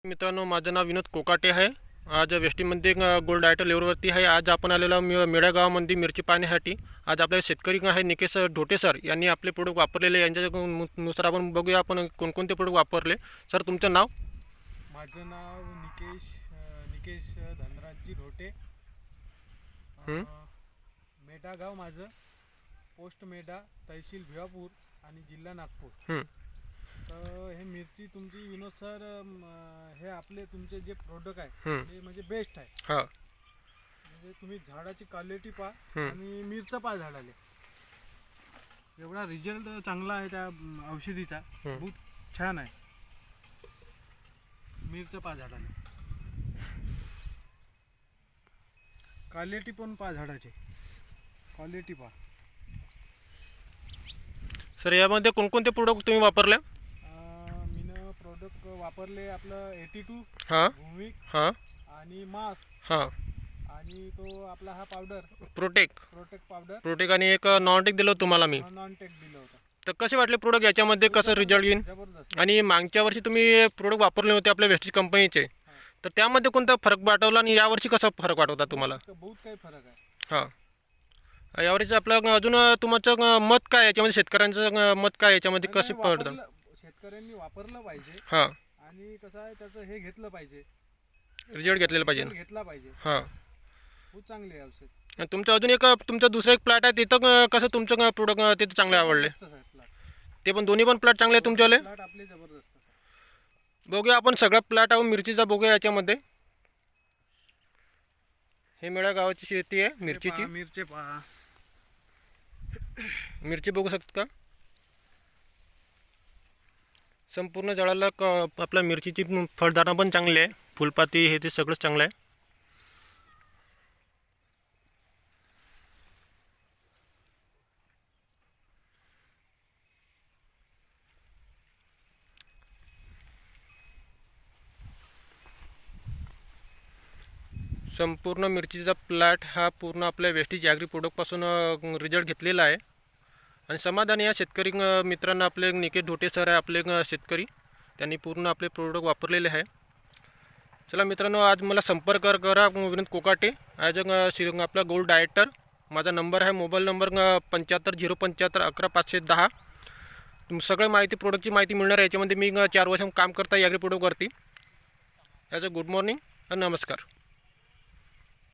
मित्रांनो, माझं नाव विनोद कोकाटे आहे. आज वेस्टीमध्ये गोल्ड डायटर लेवलवरती आहे. आज आपण आलेलो मेळा गावामध्ये मिरची पाहण्यासाठी. आज आपले शेतकरी आहे निकेश ढोटे सर यांनी आपले प्रोडक्ट वापरलेले. यांच्यानुसार आपण बघूया आपण कोणकोणते प्रोडक्ट वापरले. सर, तुमचं नाव? माझं नाव निकेश धनराजजी ढोटे. मेढा गाव माझं, पोस्ट मेढा, तहसील भिवापूर आणि जिल्हा नागपूर. तर हे मिरची तुमची विनोद सर, हे आपले तुमचे जे प्रोडक्ट आहे ते म्हणजे बेस्ट आहे. म्हणजे तुम्ही झाडाची क्वालिटी पहा आणि मिरचा पहा झाडाले. एवढा रिझल्ट चांगला आहे त्या औषधीचा, खूप छान आहे. मिरचं पहा झाडाला, क्वालिटी पण पहा झाडाची, क्वालिटी पहा. सर, यामध्ये कोणकोणते प्रोडक्ट तुम्ही वापरले? प्रोडक्ट वापरले आपलं 82 भूमिक आणि मास आणि तो आपला हा पावडर प्रोटेक्ट पावडर आणि एक नॉनटेक दिलं तुम्हाला मी. नॉनटेक दिलं होतं. तर कसे वाटले प्रोडक्ट? याच्यामध्ये कसं रिझल्ट येईल? जबरदस्त. आणि मागच्या वर्षी तुम्ही प्रोडक्ट वापरले होते आपल्या वेस्टेज कंपनीचे, तर त्यामध्ये कोणता फरक वाटवला आणि यावर्षी कसा फरक वाटवता तुम्हाला? बहुत काही फरक आहे. यावर्षी आपलं अजून तुमचं मत काय याच्यामध्ये? शेतकऱ्यांचं मत काय याच्यामध्ये? कसे पडतं? शेतकऱ्यांनी वापरलं पाहिजे आणि कसं आहे त्याचं हे घेतलं पाहिजे, रिझल्ट घेतलेला पाहिजे. खूप चांगले आहे औषध. तुमचं अजून एक तुमचा दुसरा एक प्लॉट आहे, तिथं कसं तुमचं प्रोडक्ट तिथं चांगले आवडले? ते पण दोन्ही पण प्लॉट चांगले आहे तुमच्यावाले? प्लॉट आपले जबरदस्त. बघूया आपण सगळा प्लॉट आहे मिरचीचा बघूया. याच्यामध्ये हे मेळा गावाची शेती आहे मिरचीची. मिरची बघू शकता का? संपूर्ण झाडाला आपल्या मिरचीची फळधारणा पण चांगली आहे, फुलपाती हे ते सगळंच चांगलं आहे. संपूर्ण मिरचीचा प्लॉट हा पूर्ण आपल्या वेस्टेज ॲग्री प्रोडक्टपासून रिझल्ट घेतलेला आहे आणि समाधानी या शेतकरी मित्रांना आपले निकेश ढोटे सर आहे आपले शेतकरी, त्यांनी पूर्ण आपले प्रोडक्ट वापरलेले आहे. चला मित्रांनो, आज मला संपर्क करा विनोद कोकाटे ॲज आपला गोल्ड डायटर. माझा नंबर आहे, मोबाईल नंबर 75 075 11 510. सगळ्या माहिती प्रोडक्टची माहिती मिळणार आहे. याच्यामध्ये मी 4 वर्ष काम करता ॲग्री प्रोडक्टवरती. ॲज गुड मॉर्निंग आणि नमस्कार.